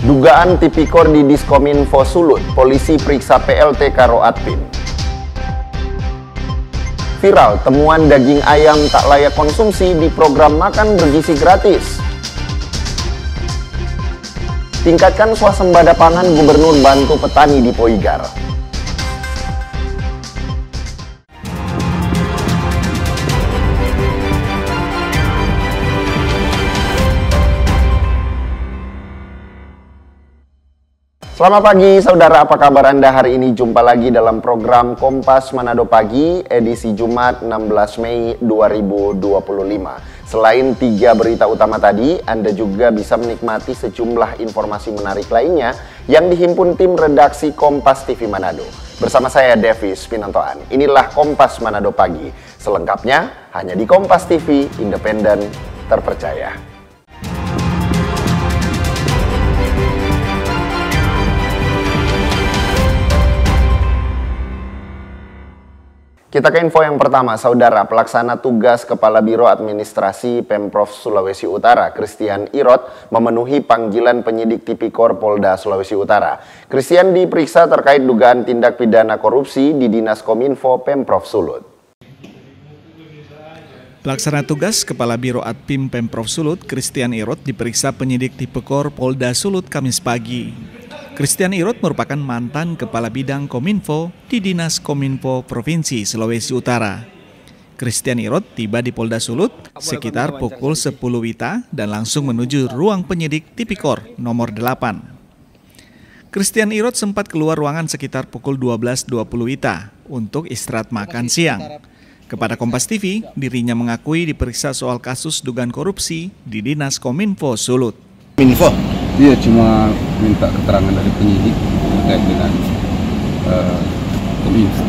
Dugaan tipikor di Diskominfo Sulut, polisi periksa PLT karo Adpin. Viral, temuan daging ayam tak layak konsumsi di program makan bergizi gratis. Tingkatkan swasembada pangan, Gubernur bantu petani di Poigar. Selamat pagi saudara, apa kabar Anda hari ini? Jumpa lagi dalam program Kompas Manado Pagi, edisi Jumat 16 Mei 2025. Selain 3 berita utama tadi, Anda juga bisa menikmati sejumlah informasi menarik lainnya yang dihimpun tim redaksi Kompas TV Manado. Bersama saya Davis Pinontoan, inilah Kompas Manado Pagi. Selengkapnya hanya di Kompas TV, independen, terpercaya. Kita ke info yang pertama, saudara. Pelaksana tugas Kepala Biro Administrasi Pemprov Sulawesi Utara, Christian Irot, memenuhi panggilan penyidik tipikor Polda Sulawesi Utara. Christian diperiksa terkait dugaan tindak pidana korupsi di Dinas Kominfo Pemprov Sulut. Pelaksana tugas Kepala Biro Adpim Pemprov Sulut, Christian Irot, diperiksa penyidik tipikor Polda Sulut Kamis pagi. Christian Irot merupakan mantan Kepala Bidang Kominfo di Dinas Kominfo Provinsi Sulawesi Utara. Christian Irot tiba di Polda Sulut sekitar pukul 10 WITA dan langsung menuju ruang penyidik tipikor nomor 8. Christian Irot sempat keluar ruangan sekitar pukul 12.20 WITA untuk istirahat makan siang. Kepada Kompas TV, dirinya mengakui diperiksa soal kasus dugaan korupsi di Dinas Kominfo Sulut. Kominfo? Iya, cuma minta keterangan dari penyidik terkait dengan Kominfo.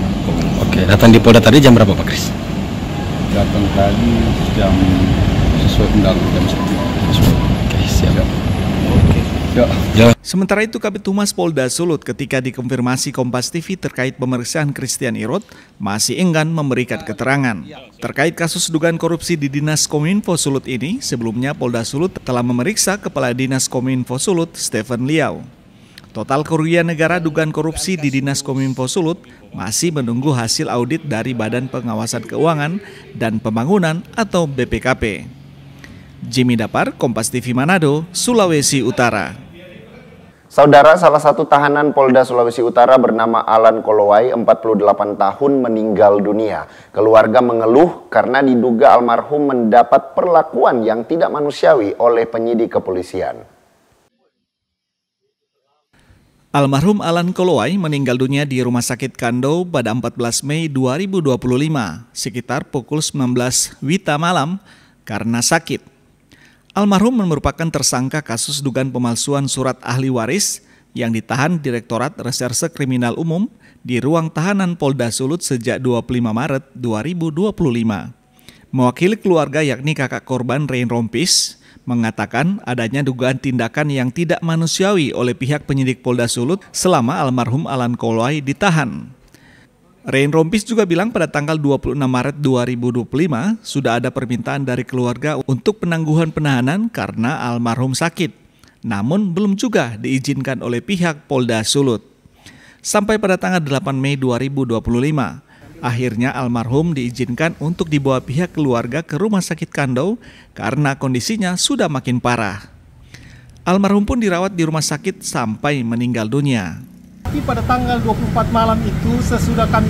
Oke, datang di Polda tadi jam berapa Pak Kris? Datang tadi jam sesuai undang jam 1. Oke, siap. Oke. Ya. Sementara itu, Kabid Humas Polda Sulut ketika dikonfirmasi Kompas TV terkait pemeriksaan Christian Irot masih enggan memberikan keterangan. Terkait kasus dugaan korupsi di Dinas Kominfo Sulut ini, sebelumnya Polda Sulut telah memeriksa Kepala Dinas Kominfo Sulut, Stephen Liao. Total kerugian negara dugaan korupsi di Dinas Kominfo Sulut masih menunggu hasil audit dari Badan Pengawasan Keuangan dan Pembangunan atau BPKP. Jimmy Dapar, Kompas TV Manado, Sulawesi Utara. Saudara, salah satu tahanan Polda Sulawesi Utara bernama Alan Kolowai, 48 tahun, meninggal dunia. Keluarga mengeluh karena diduga almarhum mendapat perlakuan yang tidak manusiawi oleh penyidik kepolisian. Almarhum Alan Kolowai meninggal dunia di Rumah Sakit Kando pada 14 Mei 2025, sekitar pukul 19 WITA malam karena sakit. Almarhum merupakan tersangka kasus dugaan pemalsuan surat ahli waris yang ditahan Direktorat Reserse Kriminal Umum di ruang tahanan Polda Sulut sejak 25 Maret 2025. Mewakili keluarga yakni kakak korban Rein Rompis mengatakan adanya dugaan tindakan yang tidak manusiawi oleh pihak penyidik Polda Sulut selama almarhum Alan Kolowai ditahan. Rein Rompis juga bilang pada tanggal 26 Maret 2025 sudah ada permintaan dari keluarga untuk penangguhan penahanan karena almarhum sakit, namun belum juga diizinkan oleh pihak Polda Sulut. Sampai pada tanggal 8 Mei 2025, akhirnya almarhum diizinkan untuk dibawa pihak keluarga ke Rumah Sakit Kando karena kondisinya sudah makin parah. Almarhum pun dirawat di rumah sakit sampai meninggal dunia. Tapi pada tanggal 24 malam itu sesudah kami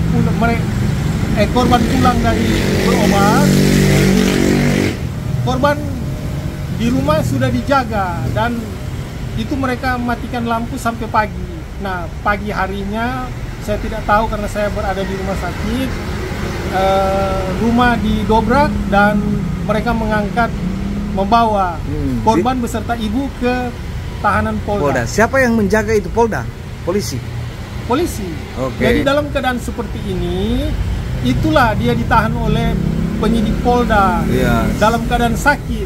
korban pulang dari berobat, korban di rumah sudah dijaga dan itu mereka matikan lampu sampai pagi. Nah, pagi harinya saya tidak tahu karena saya berada di rumah sakit, rumah didobrak dan mereka membawa korban beserta ibu ke tahanan Polda. Siapa yang menjaga itu Polda? Polisi. Okay. Jadi dalam keadaan seperti ini, itulah dia ditahan oleh penyidik Polda dalam keadaan sakit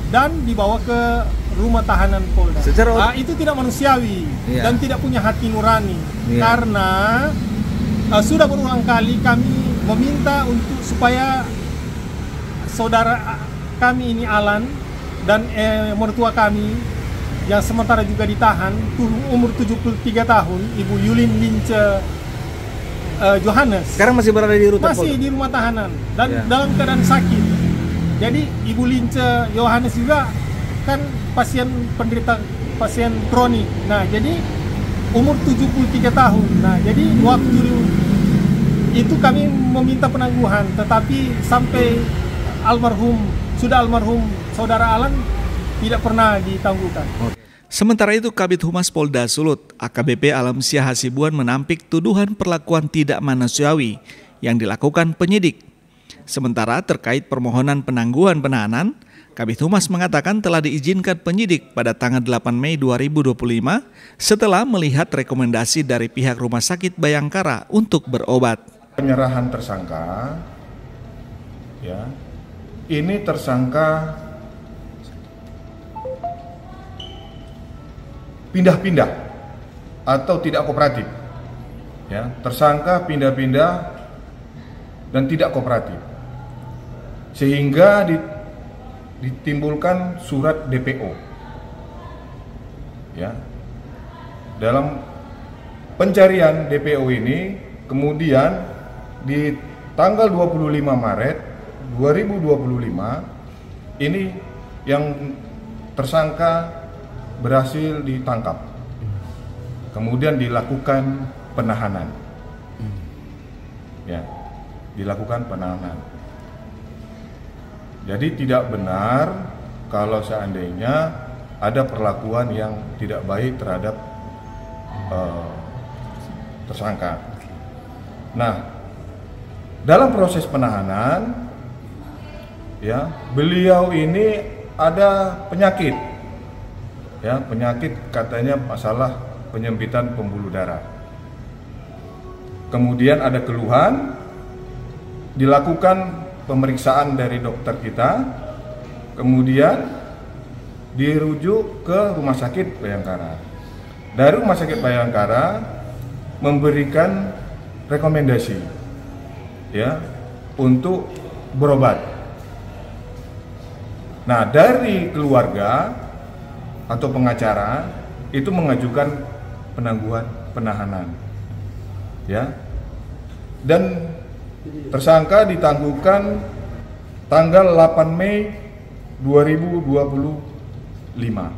dan dibawa ke rumah tahanan Polda. Itu tidak manusiawi dan tidak punya hati nurani karena sudah berulang kali kami meminta untuk supaya saudara kami ini Alan dan mertua kami yang sementara juga ditahan, umur 73 tahun, Ibu Yulin Lince Johannes. Sekarang masih berada di rutan Masih Polda? di rumah tahanan dan dalam keadaan sakit. Jadi Ibu Lince Johannes juga kan pasien kronik. Nah, jadi umur 73 tahun. Nah, jadi waktu itu kami meminta penangguhan, tetapi sampai almarhum saudara Alan tidak pernah ditangguhkan. Sementara itu, Kabid Humas Polda Sulut, AKBP Alamsyah Hasibuan menampik tuduhan perlakuan tidak manusiawi yang dilakukan penyidik. Sementara terkait permohonan penangguhan penahanan, Kabid Humas mengatakan telah diizinkan penyidik pada tanggal 8 Mei 2025 setelah melihat rekomendasi dari pihak Rumah Sakit Bayangkara untuk berobat. Penyerahan tersangka, ya, ini tersangka pindah-pindah atau tidak kooperatif, ya, tersangka pindah-pindah dan tidak kooperatif, sehingga ditimbulkan surat DPO, ya. Dalam pencarian DPO ini kemudian di tanggal 25 Maret 2025 ini yang tersangka berhasil ditangkap, kemudian dilakukan penahanan, ya, dilakukan penahanan. Jadi tidak benar kalau seandainya ada perlakuan yang tidak baik terhadap tersangka. Nah, dalam proses penahanan, ya, beliau ini ada penyakit. Ya, penyakit katanya masalah penyempitan pembuluh darah. Kemudian ada keluhan, dilakukan pemeriksaan dari dokter kita, kemudian dirujuk ke Rumah Sakit Bayangkara. Dari Rumah Sakit Bayangkara memberikan rekomendasi, ya, untuk berobat. Nah, dari keluarga atau pengacara itu mengajukan penangguhan penahanan, ya, dan tersangka ditangguhkan tanggal 8 Mei 2025,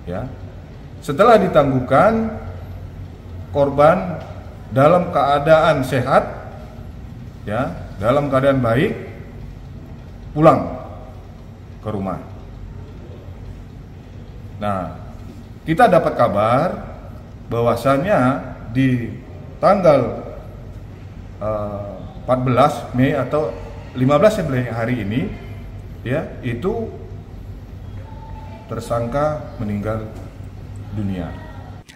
ya. Setelah ditangguhkan, korban dalam keadaan sehat, ya, dalam keadaan baik, pulang ke rumah. Nah, kita dapat kabar bahwasannya di tanggal 14 Mei atau 15 Mei hari ini, ya, itu tersangka meninggal dunia.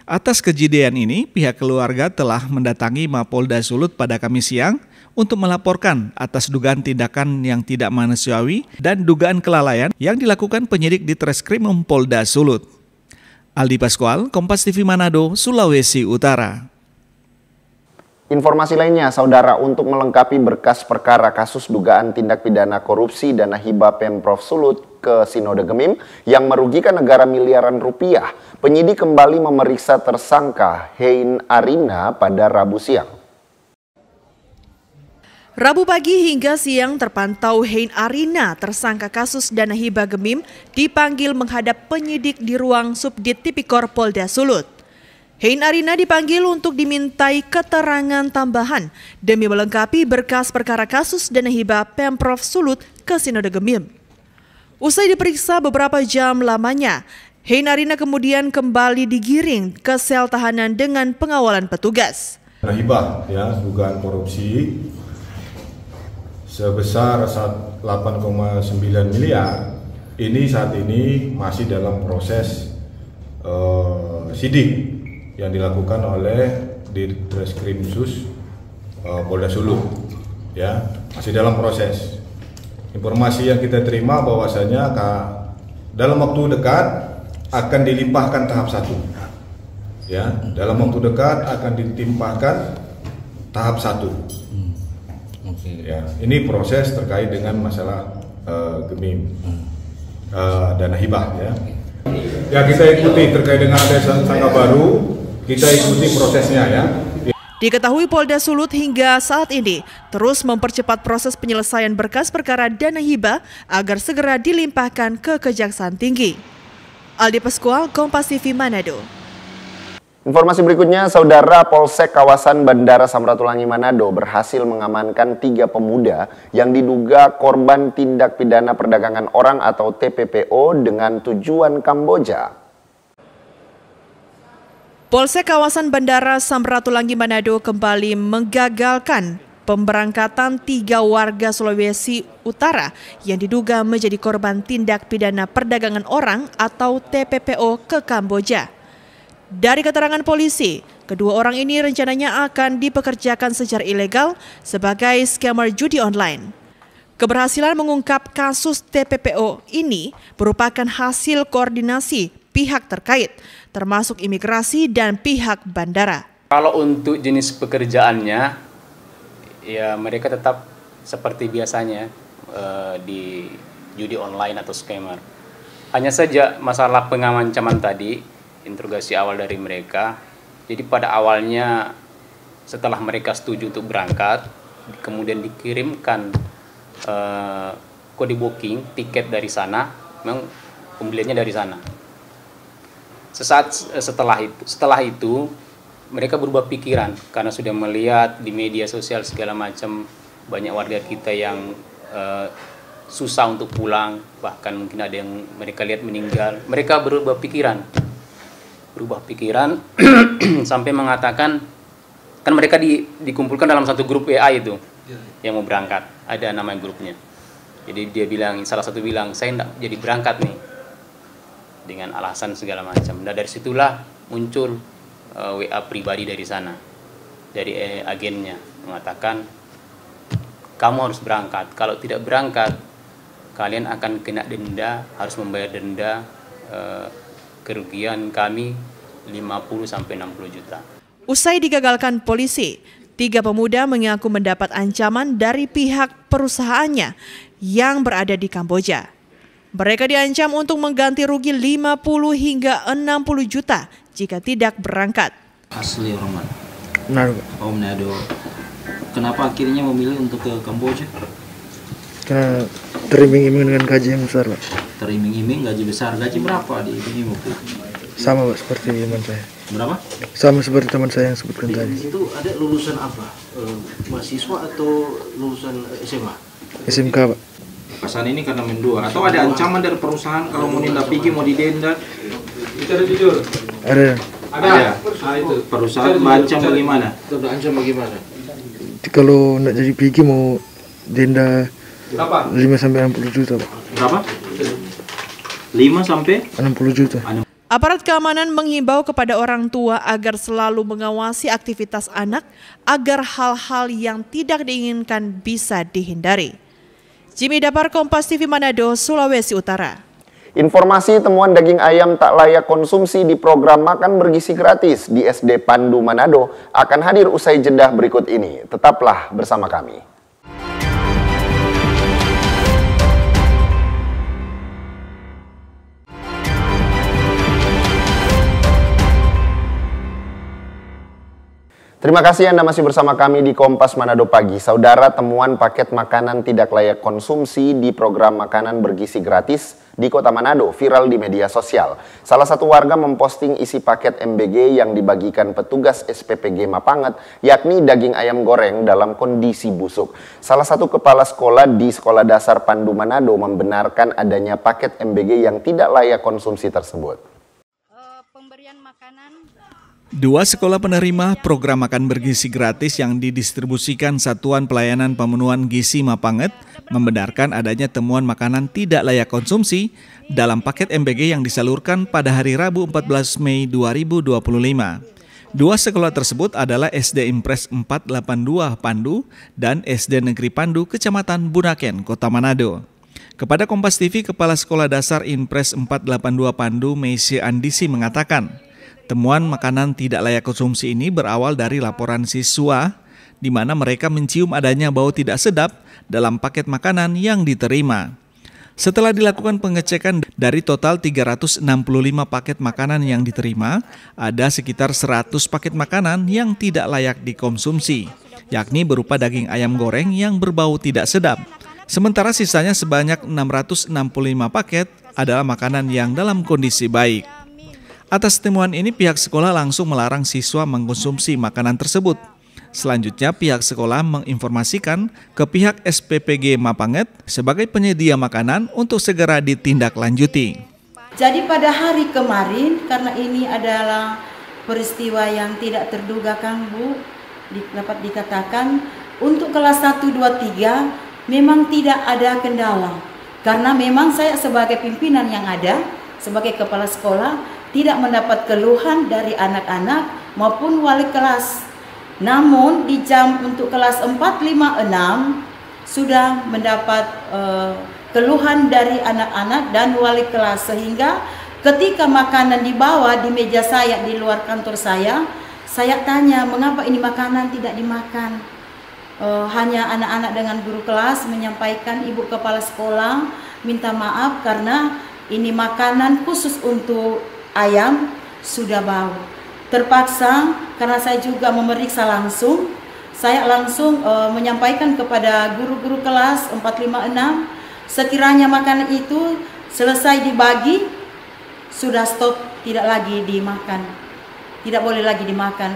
Atas kejadian ini, pihak keluarga telah mendatangi Mapolda Sulut pada Kamis siang untuk melaporkan atas dugaan tindakan yang tidak manusiawi dan dugaan kelalaian yang dilakukan penyidik di Treskrimum Polda Sulut. Aldi Pascual, Kompas TV Manado, Sulawesi Utara. Informasi lainnya, saudara, untuk melengkapi berkas perkara kasus dugaan tindak pidana korupsi dana hibah Pemprov Sulut ke Sinode Gemim yang merugikan negara miliaran rupiah, penyidik kembali memeriksa tersangka Hein Arina pada Rabu siang. Rabu pagi hingga siang terpantau Hein Arina, tersangka kasus dana hibah Gemim, dipanggil menghadap penyidik di ruang Subdit Tipikor Polda Sulut. Hein Arina dipanggil untuk dimintai keterangan tambahan demi melengkapi berkas perkara kasus dana hibah Pemprov Sulut ke Sinode Gemim. Usai diperiksa beberapa jam lamanya, Hein Arina kemudian kembali digiring ke sel tahanan dengan pengawalan petugas. Dana hibah, ya, dugaan korupsi sebesar 8,9 miliar ini saat ini masih dalam proses sidik yang dilakukan oleh Ditreskrimsus Polda Sulut, ya, masih dalam proses. Informasi yang kita terima bahwasanya dalam waktu dekat akan dilimpahkan tahap 1, ya, dalam waktu dekat akan ditimpahkan tahap 1. Ya, ini proses terkait dengan masalah Gemim. dana hibah ya. Ya kita ikuti terkait dengan ada tersangka baru, kita ikuti prosesnya ya. Diketahui Polda Sulut hingga saat ini terus mempercepat proses penyelesaian berkas perkara dana hibah agar segera dilimpahkan ke Kejaksaan Tinggi. Aldi Paskual, Kompas TV Manado. Informasi berikutnya, Saudara, Polsek kawasan Bandara Samratulangi Manado berhasil mengamankan 3 pemuda yang diduga korban tindak pidana perdagangan orang atau TPPO dengan tujuan Kamboja. Polsek kawasan Bandara Samratulangi Manado kembali menggagalkan pemberangkatan 3 warga Sulawesi Utara yang diduga menjadi korban tindak pidana perdagangan orang atau TPPO ke Kamboja. Dari keterangan polisi, kedua orang ini rencananya akan dipekerjakan secara ilegal sebagai scammer judi online. Keberhasilan mengungkap kasus TPPO ini merupakan hasil koordinasi pihak terkait, termasuk imigrasi dan pihak bandara. Kalau untuk jenis pekerjaannya, ya mereka tetap seperti biasanya di judi online atau scammer. Hanya saja masalah pengamancaman tadi, interogasi awal dari mereka. Jadi pada awalnya setelah mereka setuju untuk berangkat, kemudian dikirimkan kode booking, tiket dari sana, memang pembeliannya dari sana. Sesaat setelah itu mereka berubah pikiran karena sudah melihat di media sosial segala macam banyak warga kita yang susah untuk pulang, bahkan mungkin ada yang mereka lihat meninggal. Mereka berubah pikiran sampai mengatakan, kan mereka dikumpulkan dalam satu grup WA itu yang mau berangkat, ada nama grupnya. Jadi dia bilang, salah satu bilang, saya enggak jadi berangkat nih, dengan alasan segala macam. Nah dari situlah muncul WA pribadi dari sana, dari agennya, mengatakan kamu harus berangkat, kalau tidak berangkat kalian akan kena denda, harus membayar denda kerugian kami 50-60 juta. Usai digagalkan polisi, 3 pemuda mengaku mendapat ancaman dari pihak perusahaannya yang berada di Kamboja. Mereka diancam untuk mengganti rugi 50 hingga 60 juta jika tidak berangkat. Asli orang mana? Manado. Oh, Manado. Kenapa akhirnya memilih untuk ke Kamboja? Karena teriming-iming dengan gaji yang besar, Pak. Teriming-iming gaji besar. Gaji berapa di iming waktu itu? Sama, Pak, seperti teman saya. Berapa? Sama seperti teman saya yang sebutkan tadi. Itu ada lulusan apa? Mahasiswa atau lulusan SMA? SMK, Pak. Pasan ini karena mendua. Atau ada ancaman dari perusahaan kalau mau nindak pergi, mau didenda? Bicara jujur. Ada. Itu. Perusahaan mengancam bagaimana? Ancam bagaimana? Kalau nak jadi pergi mau denda 5-60 juta, Pak. Berapa? 5-60 juta. Aparat keamanan menghimbau kepada orang tua agar selalu mengawasi aktivitas anak agar hal-hal yang tidak diinginkan bisa dihindari. Jimmy Dapar, Kompas TV Manado, Sulawesi Utara. Informasi temuan daging ayam tak layak konsumsi di program makan bergizi gratis di SD Pandu Manado akan hadir usai jeda berikut ini. Tetaplah bersama kami. Terima kasih Anda masih bersama kami di Kompas Manado Pagi. Saudara, temuan paket makanan tidak layak konsumsi di program makanan bergizi gratis di Kota Manado viral di media sosial. Salah satu warga memposting isi paket MBG yang dibagikan petugas SPPG Mapanget, yakni daging ayam goreng dalam kondisi busuk. Salah satu kepala sekolah di Sekolah Dasar Pandu Manado membenarkan adanya paket MBG yang tidak layak konsumsi tersebut. Pemberian makanan. 2 sekolah penerima program makan bergizi gratis yang didistribusikan Satuan Pelayanan Pemenuhan Gizi Mapanget membenarkan adanya temuan makanan tidak layak konsumsi dalam paket MBG yang disalurkan pada hari Rabu 14 Mei 2025. 2 sekolah tersebut adalah SD Impres 482 Pandu dan SD Negeri Pandu, Kecamatan Bunaken, Kota Manado. Kepada Kompas TV, Kepala Sekolah Dasar Impres 482 Pandu, Meisy Andisi mengatakan, temuan makanan tidak layak konsumsi ini berawal dari laporan siswa di mana mereka mencium adanya bau tidak sedap dalam paket makanan yang diterima. Setelah dilakukan pengecekan dari total 365 paket makanan yang diterima, ada sekitar 100 paket makanan yang tidak layak dikonsumsi, yakni berupa daging ayam goreng yang berbau tidak sedap. Sementara sisanya sebanyak 665 paket adalah makanan yang dalam kondisi baik. Atas temuan ini pihak sekolah langsung melarang siswa mengkonsumsi makanan tersebut. Selanjutnya pihak sekolah menginformasikan ke pihak SPPG Mapanget sebagai penyedia makanan untuk segera ditindaklanjuti. Jadi pada hari kemarin, karena ini adalah peristiwa yang tidak terduga kan Bu, dapat dikatakan untuk kelas 1, 2, 3 memang tidak ada kendala. Karena memang saya sebagai pimpinan yang ada, sebagai kepala sekolah, tidak mendapat keluhan dari anak-anak maupun wali kelas. Namun di jam untuk kelas 4, 5, 6 sudah mendapat keluhan dari anak-anak dan wali kelas, sehingga ketika makanan dibawa di meja saya di luar kantor saya tanya mengapa ini makanan tidak dimakan. Hanya anak-anak dengan guru kelas menyampaikan ibu kepala sekolah minta maaf karena ini makanan khusus untuk ayam sudah bau. Terpaksa karena saya juga memeriksa langsung, saya langsung menyampaikan kepada guru-guru kelas 4, 5, 6, sekiranya makanan itu selesai dibagi, sudah stop, tidak lagi dimakan, tidak boleh lagi dimakan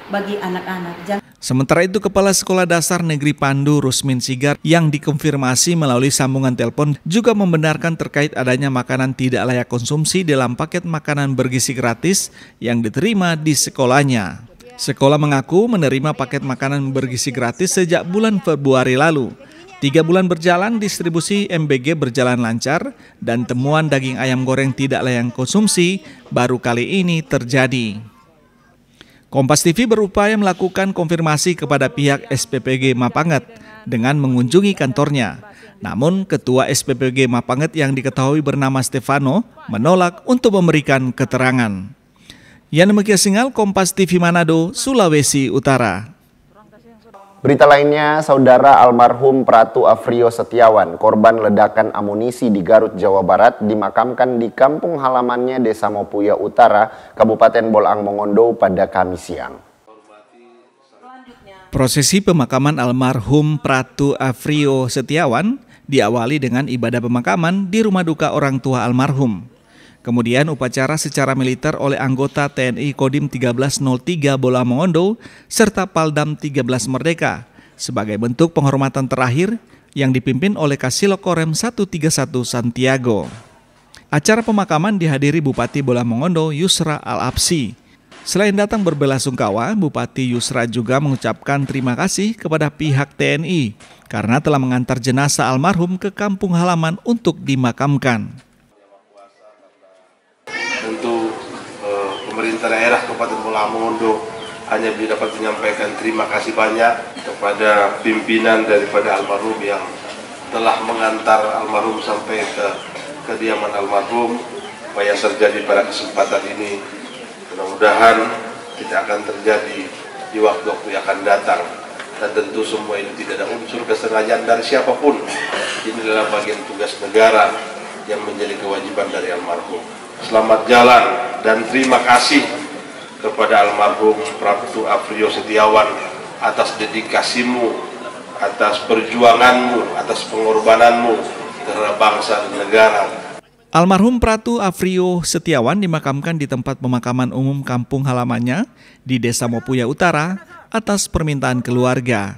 bagi anak-anak. Sementara itu, Kepala Sekolah Dasar Negeri Pandu Rusmin Sigar yang dikonfirmasi melalui sambungan telepon juga membenarkan terkait adanya makanan tidak layak konsumsi dalam paket makanan bergizi gratis yang diterima di sekolahnya. Sekolah mengaku menerima paket makanan bergizi gratis sejak bulan Februari lalu. 3 bulan berjalan, distribusi MBG berjalan lancar dan temuan daging ayam goreng tidak layak konsumsi baru kali ini terjadi. Kompas TV berupaya melakukan konfirmasi kepada pihak SPPG Mapanget dengan mengunjungi kantornya. Namun, Ketua SPPG Mapanget yang diketahui bernama Stefano menolak untuk memberikan keterangan. Yan Mekiasingal, Kompas TV Manado, Sulawesi Utara. Berita lainnya, saudara almarhum Pratu Afrio Setiawan, korban ledakan amunisi di Garut, Jawa Barat, dimakamkan di kampung halamannya Desa Mopuya Utara, Kabupaten Bolang Mongondo pada Kamis siang. Prosesi pemakaman almarhum Pratu Afrio Setiawan diawali dengan ibadah pemakaman di rumah duka orang tua almarhum. Kemudian upacara secara militer oleh anggota TNI Kodim 1303 Bolang Mongondo serta Paldam 13 Merdeka sebagai bentuk penghormatan terakhir yang dipimpin oleh Kasilo Korem 131 Santiago. Acara pemakaman dihadiri Bupati Bolang Mongondo Yusra Al-Absi. Selain datang berbelasungkawa, Bupati Yusra juga mengucapkan terima kasih kepada pihak TNI karena telah mengantar jenazah almarhum ke kampung halaman untuk dimakamkan. Untuk pemerintah daerah Kabupaten Bolang Mongondo hanya dapat menyampaikan terima kasih banyak kepada pimpinan daripada almarhum yang telah mengantar almarhum sampai ke kediaman almarhum. Apa yang terjadi pada kesempatan ini mudah-mudahan tidak akan terjadi di waktu-waktu yang akan datang, dan tentu semua ini tidak ada unsur kesengajaan dari siapapun. Ini adalah bagian tugas negara yang menjadi kewajiban dari almarhum. Selamat jalan dan terima kasih kepada almarhum Pratu Afrio Setiawan atas dedikasimu, atas perjuanganmu, atas pengorbananmu terhadap bangsa dan negara. Almarhum Pratu Afrio Setiawan dimakamkan di tempat pemakaman umum kampung halamannya di Desa Mopuya Utara atas permintaan keluarga.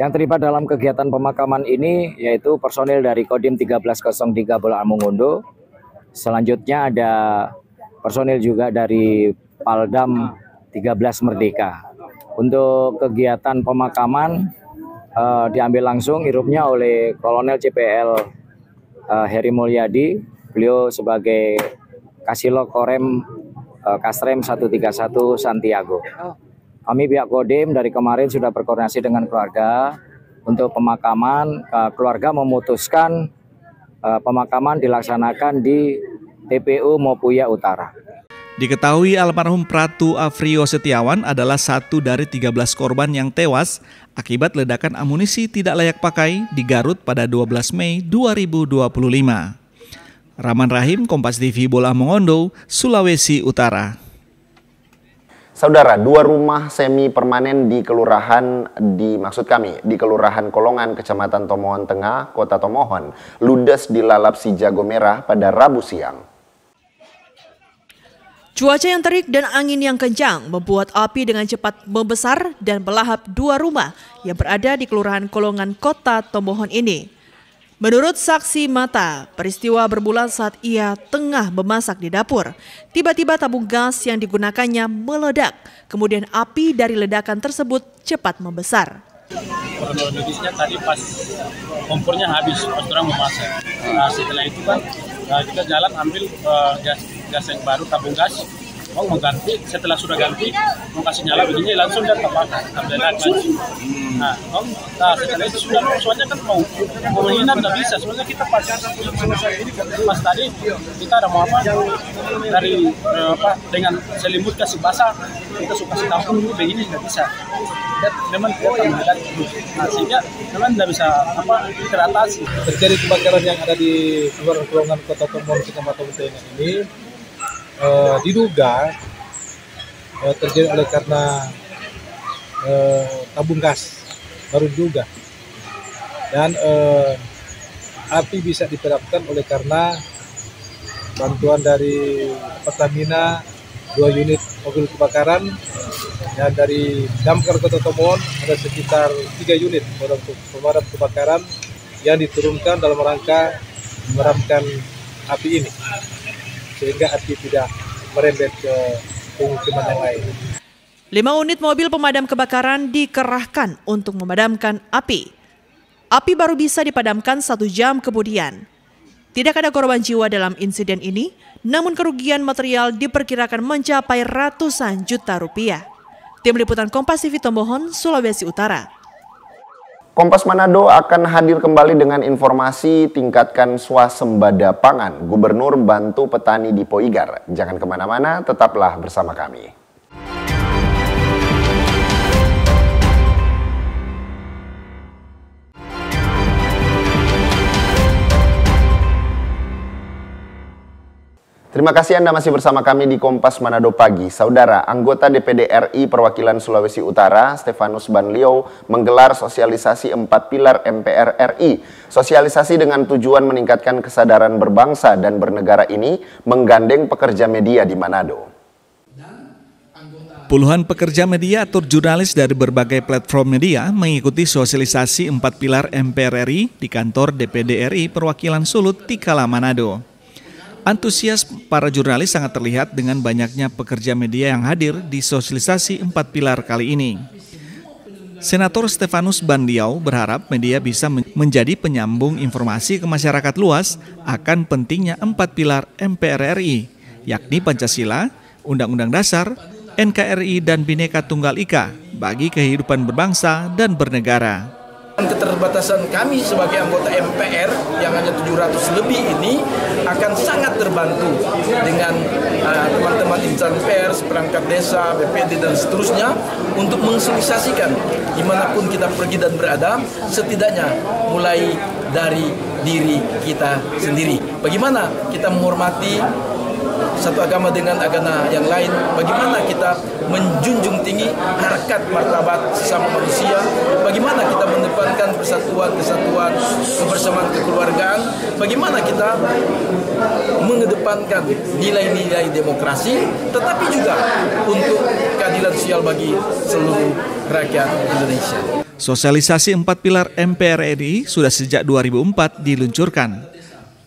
Yang terlibat dalam kegiatan pemakaman ini yaitu personil dari Kodim 1303 Bolang Mongondo. Selanjutnya ada personil juga dari Paldam 13 Merdeka. Untuk kegiatan pemakaman diambil langsung irupnya oleh Kolonel CPL Heri Mulyadi. Beliau sebagai Kasilo Korem Kasrem 131 Santiago. Kami pihak Kodim dari kemarin sudah berkoordinasi dengan keluarga untuk pemakaman. Keluarga memutuskan pemakaman dilaksanakan di TPU Mopuya Utara. Diketahui almarhum Pratu Afrio Setiawan adalah satu dari 13 korban yang tewas akibat ledakan amunisi tidak layak pakai di Garut pada 12 Mei 2025. Rahman Rahim, Kompas TV Bola Mongondo, Sulawesi Utara. Saudara, 2 rumah semi permanen di Kelurahan Kolongan, Kecamatan Tomohon Tengah, Kota Tomohon, ludes dilalap si jago merah pada Rabu siang. Cuaca yang terik dan angin yang kencang membuat api dengan cepat membesar dan melahap 2 rumah yang berada di Kelurahan Kolongan, Kota Tomohon ini. Menurut saksi mata, peristiwa bermula saat ia tengah memasak di dapur. Tiba-tiba tabung gas yang digunakannya meledak, kemudian api dari ledakan tersebut cepat membesar. Kronologisnya tadi pas kompornya habis, pas orang memasak. Nah, setelah itu kan kita jalan ambil gas yang baru, tabung gas, mau mengganti. Setelah sudah ganti, mau kasih nyala begini langsung dan terbakar, langsung. Nah, setelah itu sudah soalnya kan mau menghina tidak bisa. Soalnya kita pas tadi kita ada mau apa dari dengan selimut kasih basah, kita suka kasih tampung dulu begini tidak bisa. Memang kita melihat nah, sehingga memang tidak bisa teratasi. Terjadi kebakaran yang ada di Kelurahan Kota Tomohon Kecamatan Tengah ini diduga terjadi oleh karena tabung gas baru diduga, dan api bisa dipadamkan oleh karena bantuan dari Pertamina 2 unit mobil kebakaran, dan dari Damkar Kota Tomohon ada sekitar 3 unit untuk pemadam kebakaran yang diturunkan dalam rangka memadamkan api ini, sehingga api tidak merembet ke pemukiman yang lain. 5 unit mobil pemadam kebakaran dikerahkan untuk memadamkan api. Api baru bisa dipadamkan 1 jam kemudian. Tidak ada korban jiwa dalam insiden ini, namun kerugian material diperkirakan mencapai ratusan juta rupiah. Tim Liputan Kompas TV Tomohon, Sulawesi Utara. Kompas Manado akan hadir kembali dengan informasi tingkatkan swasembada pangan. Gubernur bantu petani di Poigar. Jangan kemana-mana, tetaplah bersama kami. Terima kasih Anda masih bersama kami di Kompas Manado Pagi. Saudara, anggota DPD RI Perwakilan Sulawesi Utara, Stefanus Banliau, menggelar sosialisasi 4 pilar MPR RI. Sosialisasi dengan tujuan meningkatkan kesadaran berbangsa dan bernegara ini menggandeng pekerja media di Manado. Puluhan pekerja media atau jurnalis dari berbagai platform media mengikuti sosialisasi 4 pilar MPR RI di kantor DPD RI Perwakilan Sulut, Tikala, Manado. Antusias para jurnalis sangat terlihat dengan banyaknya pekerja media yang hadir di sosialisasi 4 pilar kali ini. Senator Stefanus Banliau berharap media bisa menjadi penyambung informasi ke masyarakat luas akan pentingnya 4 pilar MPR RI, yakni Pancasila, Undang-Undang Dasar, NKRI, dan Bhinneka Tunggal Ika bagi kehidupan berbangsa dan bernegara. Keterbatasan kami sebagai anggota MPR yang hanya 700 lebih ini akan sangat terbantu dengan teman-teman insan pers, perangkat desa, BPD dan seterusnya untuk mensosialisasikan dimanapun kita pergi dan berada, setidaknya mulai dari diri kita sendiri. Bagaimana kita menghormati satu agama dengan agama yang lain, bagaimana kita menjunjung tinggi harkat martabat sesama manusia, bagaimana kita mendepankan persatuan, kesatuan, kebersamaan, kekeluargaan, bagaimana kita mengedepankan nilai-nilai demokrasi, tetapi juga untuk keadilan sosial bagi seluruh rakyat Indonesia. Sosialisasi 4 pilar MPR RI sudah sejak 2004 diluncurkan.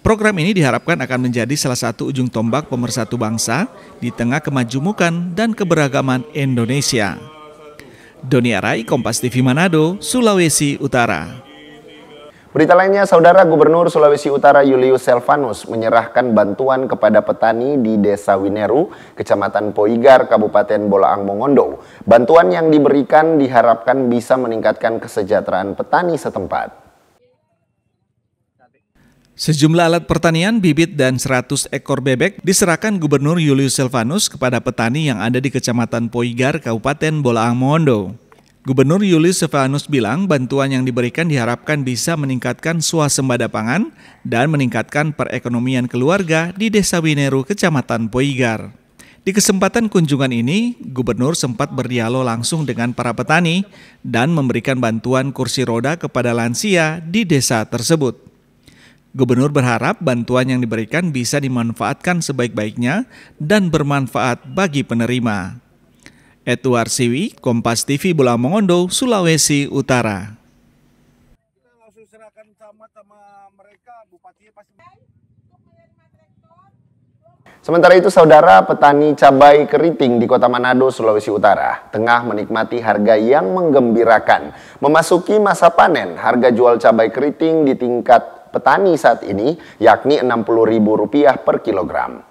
Program ini diharapkan akan menjadi salah satu ujung tombak pemersatu bangsa di tengah kemajemukan dan keberagaman Indonesia. Doni Arai, Kompas TV Manado, Sulawesi Utara. Berita lainnya, Saudara, Gubernur Sulawesi Utara Julius Selvanus menyerahkan bantuan kepada petani di Desa Wineru, Kecamatan Poigar, Kabupaten Bolaang Mongondo. Bantuan yang diberikan diharapkan bisa meningkatkan kesejahteraan petani setempat. Sejumlah alat pertanian, bibit, dan 100 ekor bebek diserahkan Gubernur Julius Silvanus kepada petani yang ada di Kecamatan Poigar, Kabupaten Bolaang Mongondo. Gubernur Julius Silvanus bilang bantuan yang diberikan diharapkan bisa meningkatkan swasembada pangan dan meningkatkan perekonomian keluarga di Desa Wineru, Kecamatan Poigar. Di kesempatan kunjungan ini, Gubernur sempat berdialog langsung dengan para petani dan memberikan bantuan kursi roda kepada lansia di desa tersebut. Gubernur berharap bantuan yang diberikan bisa dimanfaatkan sebaik-baiknya dan bermanfaat bagi penerima. Edward Siwi, Kompas TV, Bolaang Mongondo, Sulawesi Utara. Sementara itu, saudara, petani cabai keriting di Kota Manado, Sulawesi Utara, tengah menikmati harga yang menggembirakan. Memasuki masa panen, harga jual cabai keriting di tingkat petani saat ini yakni Rp60.000 per kilogram.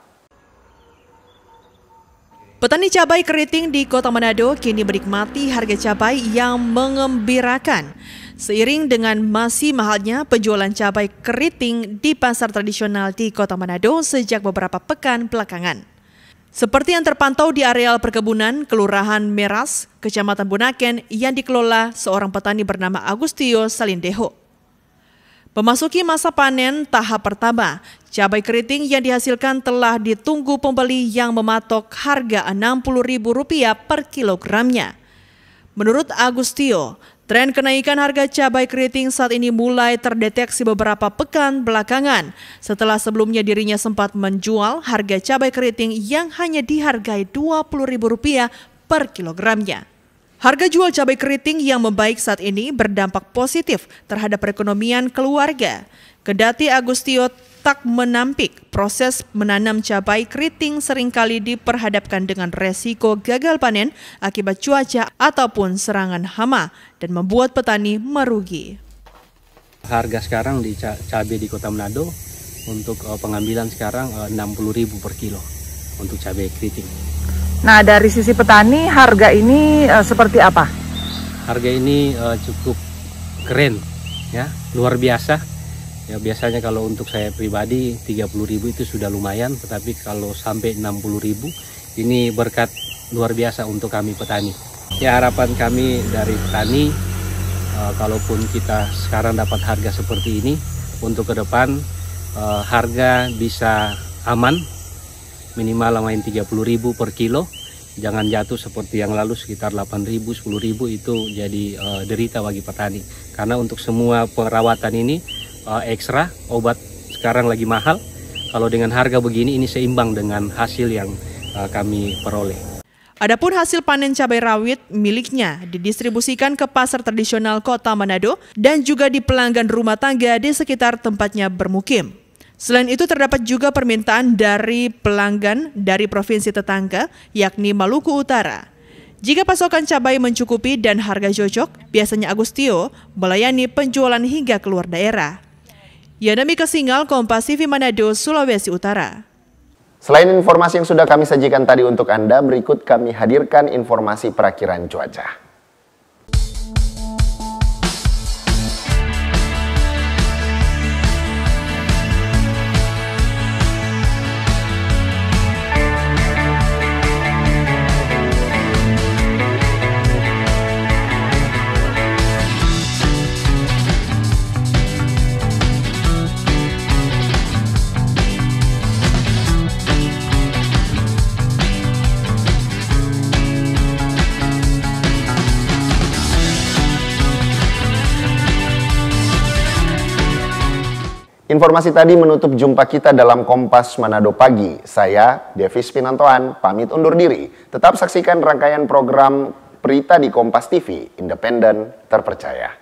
Petani cabai keriting di Kota Manado kini menikmati harga cabai yang mengembirakan. Seiring dengan masih mahalnya penjualan cabai keriting di pasar tradisional di Kota Manado sejak beberapa pekan belakangan. Seperti yang terpantau di areal perkebunan Kelurahan Meras, Kecamatan Bunaken yang dikelola seorang petani bernama Agustio Salindeho. Memasuki masa panen tahap pertama, cabai keriting yang dihasilkan telah ditunggu pembeli yang mematok harga Rp60.000 per kilogramnya. Menurut Agustio, tren kenaikan harga cabai keriting saat ini mulai terdeteksi beberapa pekan belakangan setelah sebelumnya dirinya sempat menjual harga cabai keriting yang hanya dihargai Rp20.000 per kilogramnya. Harga jual cabai keriting yang membaik saat ini berdampak positif terhadap perekonomian keluarga. Kendati Agustio tak menampik, proses menanam cabai keriting seringkali diperhadapkan dengan resiko gagal panen akibat cuaca ataupun serangan hama dan membuat petani merugi. Harga sekarang di cabai di Kota Manado untuk pengambilan sekarang Rp60.000 per kilo untuk cabai keriting. Nah, dari sisi petani harga ini seperti apa? Harga ini cukup keren, ya, luar biasa. Ya, biasanya kalau untuk saya pribadi 30.000 itu sudah lumayan, tetapi kalau sampai 60.000 ini berkat luar biasa untuk kami petani. Ya, harapan kami dari petani, kalaupun kita sekarang dapat harga seperti ini, untuk ke depan harga bisa aman. Minimal main 30.000 per kilo, jangan jatuh seperti yang lalu sekitar 8.000, 10.000 itu jadi derita bagi petani. Karena untuk semua perawatan ini ekstra, obat sekarang lagi mahal. Kalau dengan harga begini ini seimbang dengan hasil yang kami peroleh. Adapun hasil panen cabai rawit miliknya didistribusikan ke pasar tradisional Kota Manado dan juga di pelanggan rumah tangga di sekitar tempatnya bermukim. Selain itu terdapat juga permintaan dari pelanggan dari provinsi tetangga yakni Maluku Utara. Jika pasokan cabai mencukupi dan harga cocok, biasanya Agustio melayani penjualan hingga keluar daerah. Yanami Kesingal, Kompas TV Manado, Sulawesi Utara. Selain informasi yang sudah kami sajikan tadi untuk Anda, berikut kami hadirkan informasi perakiran cuaca. Informasi tadi menutup jumpa kita dalam Kompas Manado Pagi. Saya, Devis Pinantoan, pamit undur diri. Tetap saksikan rangkaian program berita di Kompas TV, independen, terpercaya.